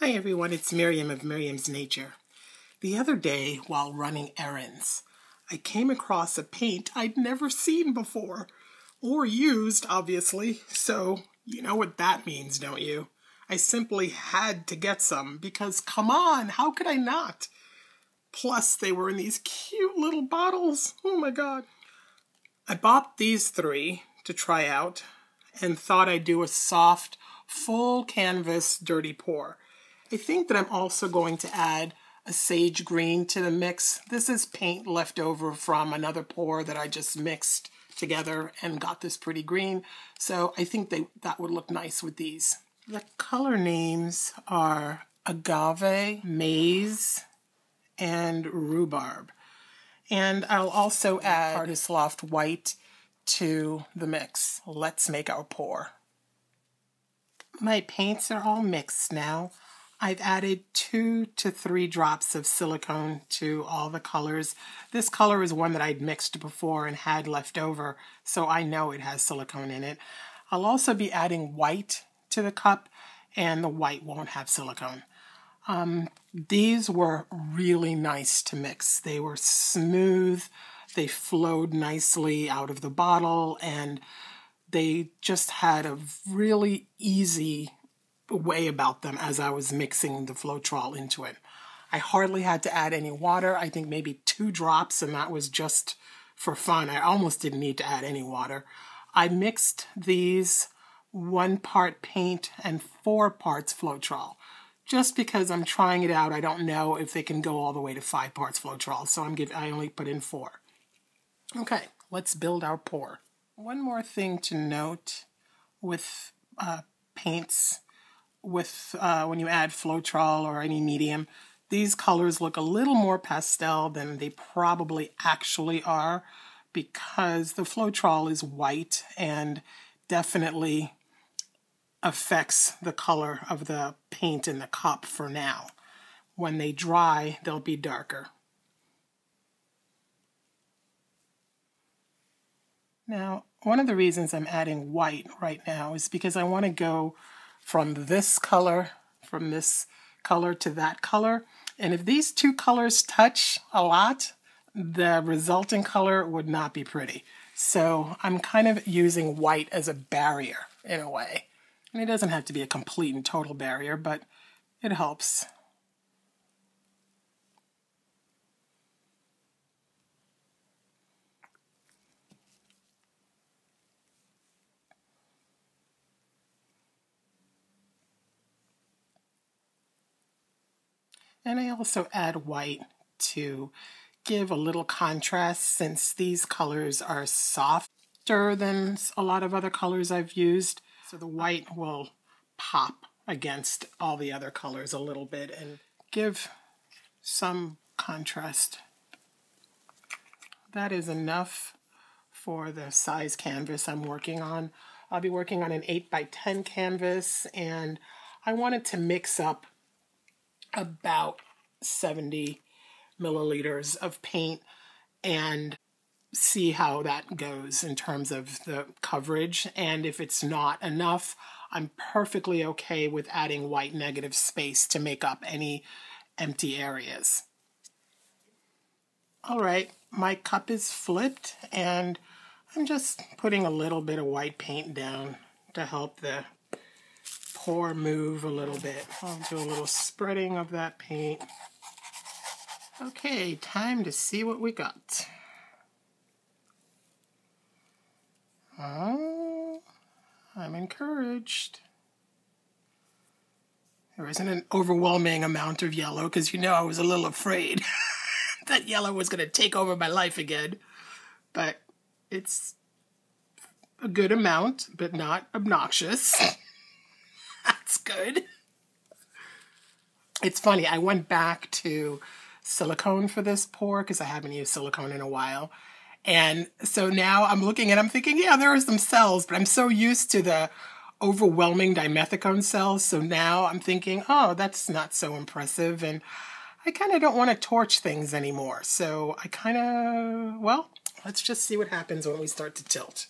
Hi everyone, it's Miriam of Miriam's Nature. The other day, while running errands, I came across a paint I'd never seen before, or used, obviously, so you know what that means, don't you? I simply had to get some, because come on, how could I not? Plus, they were in these cute little bottles. Oh my god. I bought these 3 to try out, and thought I'd do a soft, full canvas dirty pour. I think that I'm also going to add a sage green to the mix. This is paint left over from another pour that I just mixed together and got this pretty green. So I think that would look nice with these. The color names are agave, maize, and rhubarb. And I'll also add Artist Loft white to the mix. Let's make our pour. My paints are all mixed now. I've added 2 to 3 drops of silicone to all the colors. This color is one that I'd mixed before and had left over, so I know it has silicone in it. I'll also be adding white to the cup, and the white won't have silicone. These were really nice to mix. They were smooth, they flowed nicely out of the bottle, and they just had a really easy way about them as I was mixing the Floetrol into it. I hardly had to add any water. I think maybe 2 drops, and that was just for fun. I almost didn't need to add any water. I mixed these 1 part paint and 4 parts Floetrol. Just because I'm trying it out, I don't know if they can go all the way to 5 parts Floetrol, so I only put in 4. Okay, let's build our pour. One more thing to note with paints, when you add Floetrol or any medium, these colors look a little more pastel than they probably actually are, because the Floetrol is white and definitely affects the color of the paint in the cup for now. When they dry, they'll be darker. Now, one of the reasons I'm adding white right now is because I want to go from this color to that color. And if these 2 colors touch a lot, the resulting color would not be pretty. So I'm kind of using white as a barrier in a way. And it doesn't have to be a complete and total barrier, but it helps. And I also add white to give a little contrast, since these colors are softer than a lot of other colors I've used. So the white will pop against all the other colors a little bit and give some contrast. That is enough for the size canvas I'm working on. I'll be working on an 8 by 10 canvas, and I wanted to mix up about 70 milliliters of paint and see how that goes in terms of the coverage. And if it's not enough, I'm perfectly okay with adding white negative space to make up any empty areas. All right, my cup is flipped, and I'm just putting a little bit of white paint down to help the pour move a little bit. I'll do a little spreading of that paint. Okay, time to see what we got. Oh, I'm encouraged. There isn't an overwhelming amount of yellow, because I was a little afraid that yellow was going to take over my life again. But it's a good amount, but not obnoxious. That's good. It's funny, I went back to silicone for this pour because I haven't used silicone in a while. And so now I'm looking and I'm thinking, yeah, there are some cells, but I'm so used to the overwhelming dimethicone cells. So now I'm thinking, oh, that's not so impressive. And I kind of don't want to torch things anymore. So I kind of, well, let's just see what happens when we start to tilt.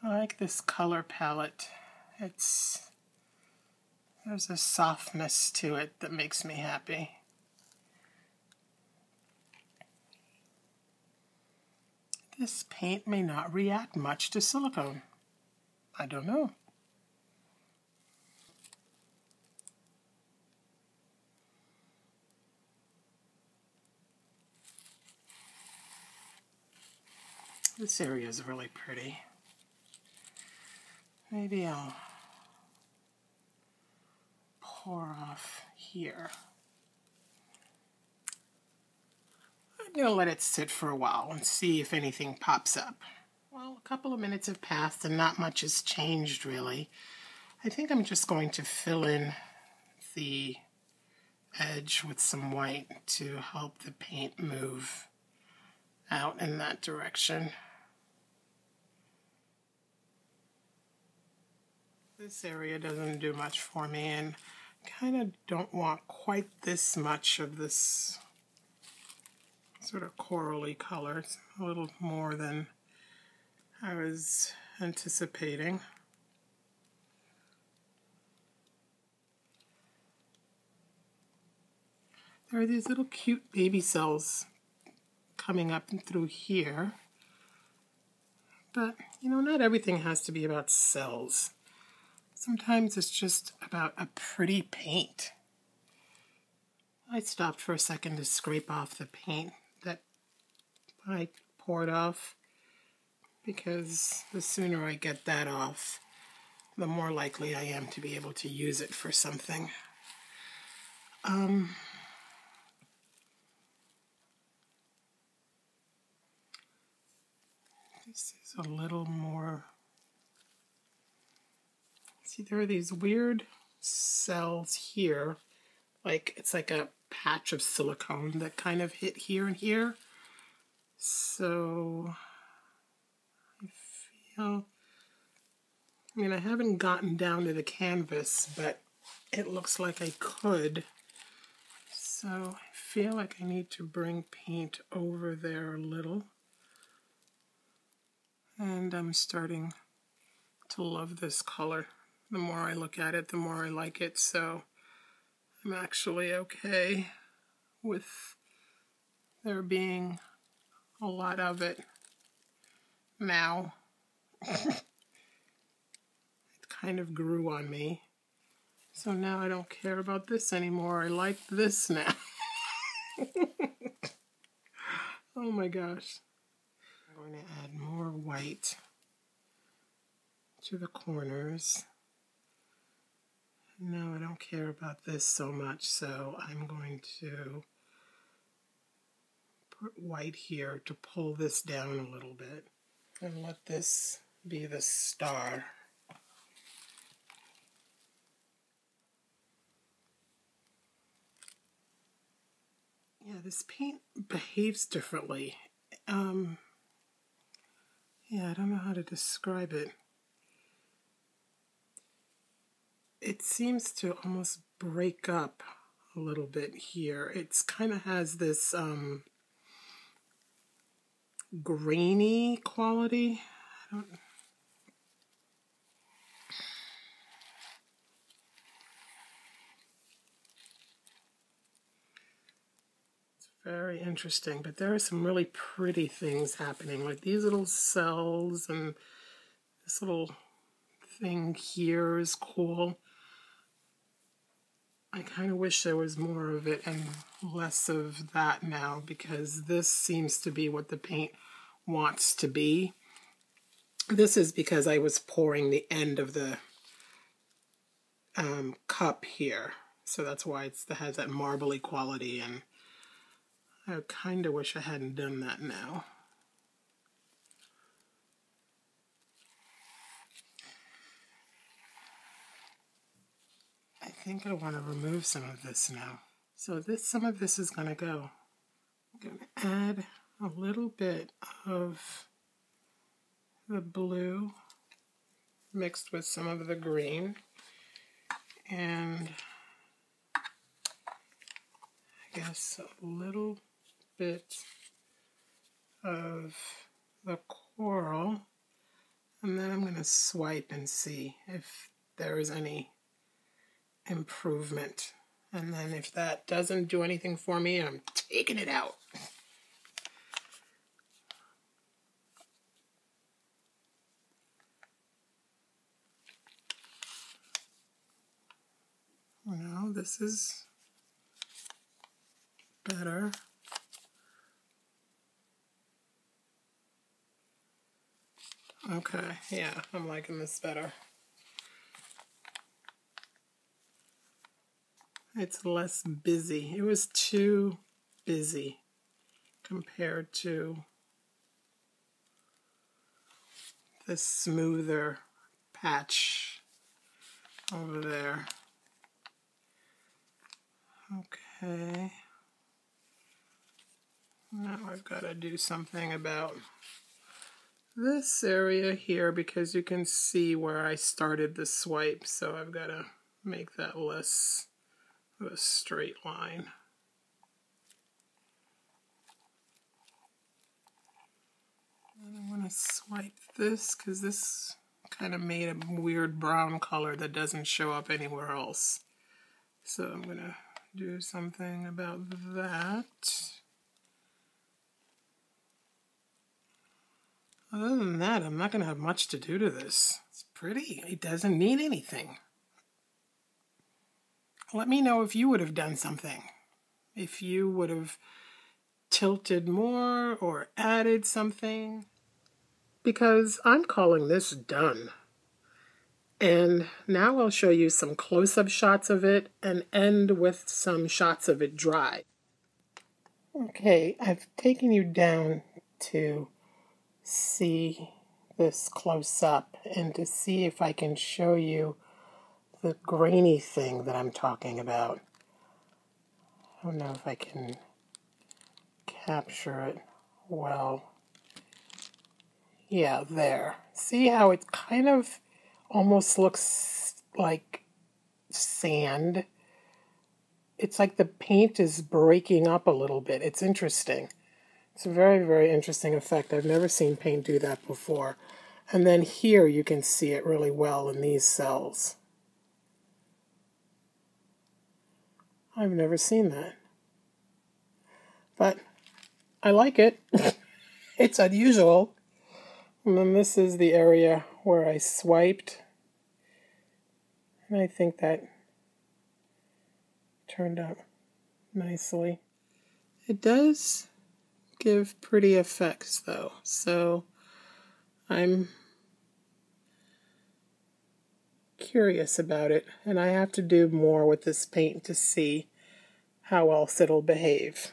I like this color palette. There's a softness to it that makes me happy. This paint may not react much to silicone. I don't know. This area is really pretty. Maybe I'll pour off here. I'm going to let it sit for a while and see if anything pops up. Well, a couple of minutes have passed and not much has changed really. I think I'm just going to fill in the edge with some white to help the paint move out in that direction. This area doesn't do much for me, and kind of don't want quite this much of this sort of corally color. It's a little more than I was anticipating. There are these little cute baby cells coming up and through here. But, you know, not everything has to be about cells. Sometimes it's just about a pretty paint. I stopped for a second to scrape off the paint that I poured off, because the sooner I get that off, the more likely I am to be able to use it for something. This is a little more... See, there are these weird cells here, like it's like a patch of silicone that kind of hit here and here. So I mean, I haven't gotten down to the canvas, but it looks like I could. So I feel like I need to bring paint over there a little. And I'm starting to love this color. The more I look at it, the more I like it. So I'm actually okay with there being a lot of it now. It kind of grew on me. So now I don't care about this anymore. I like this now. Oh my gosh. I'm going to add more white to the corners. No, I don't care about this so much, so I'm going to put white here to pull this down a little bit and let this be the star. Yeah, this paint behaves differently. Yeah, I don't know how to describe it. It seems to almost break up a little bit here. It's kind of has this grainy quality. It's very interesting, but there are some really pretty things happening, like these little cells, and this little thing here is cool. I kind of wish there was more of it and less of that now, because this seems to be what the paint wants to be. This is because I was pouring the end of the cup here, so that's why it has that marbly quality, and I kind of wish I hadn't done that now. I think I want to remove some of this now. So some of this is going to go. I'm going to add a little bit of the blue mixed with some of the green, and I guess a little bit of the coral, And then I'm going to swipe and see if there is any improvement. And then if that doesn't do anything for me, I'm taking it out. Well, this is better. Okay, yeah, I'm liking this better. It's less busy. It was too busy compared to the smoother patch over there. Okay. Now I've got to do something about this area here because you can see where I started the swipe, so I've got to make that less of a straight line. And I want to swipe this because this kind of made a weird brown color that doesn't show up anywhere else. So I'm going to do something about that. Other than that, I'm not going to have much to do to this. It's pretty. It doesn't need anything. Let me know if you would have done something. If you would have tilted more or added something. Because I'm calling this done. And now I'll show you some close-up shots of it and end with some shots of it dry. Okay, I've taken you down to see this close-up and to see if I can show you the grainy thing that I'm talking about. I don't know if I can capture it well. Yeah, there. See how it kind of almost looks like sand? It's like the paint is breaking up a little bit. It's interesting. It's a very, very interesting effect. I've never seen paint do that before. And then here you can see it really well in these cells. I've never seen that. But I like it. It's unusual. And then this is the area where I swiped. And I think that turned out nicely. It does give pretty effects though, so I'm curious about it, and I have to do more with this paint to see how else it'll behave.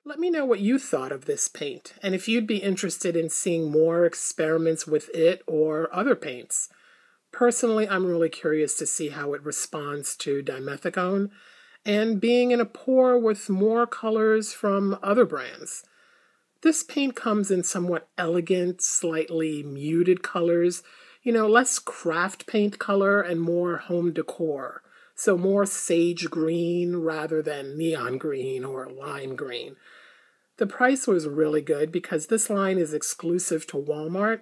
Let me know what you thought of this paint, and if you'd be interested in seeing more experiments with it or other paints. Personally, I'm really curious to see how it responds to dimethicone and being in a pour with more colors from other brands. This paint comes in somewhat elegant, slightly muted colors, less craft paint color and more home decor. So more sage green rather than neon green or lime green. The price was really good because this line is exclusive to Walmart.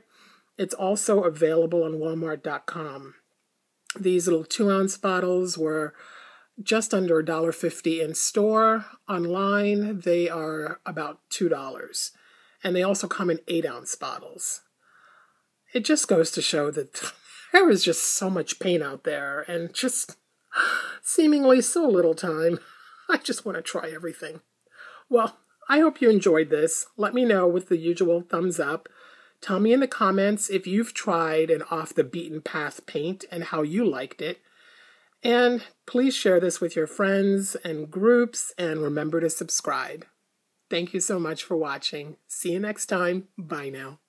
It's also available on Walmart.com. These little 2-ounce bottles were just under $1.50 in store. Online, they are about $2. And they also come in 8-ounce bottles. It just goes to show that there is just so much paint out there and just seemingly so little time. I just want to try everything. Well, I hope you enjoyed this. Let me know with the usual thumbs up. Tell me in the comments if you've tried an off-the-beaten-path paint and how you liked it. And please share this with your friends and groups, and remember to subscribe. Thank you so much for watching. See you next time. Bye now.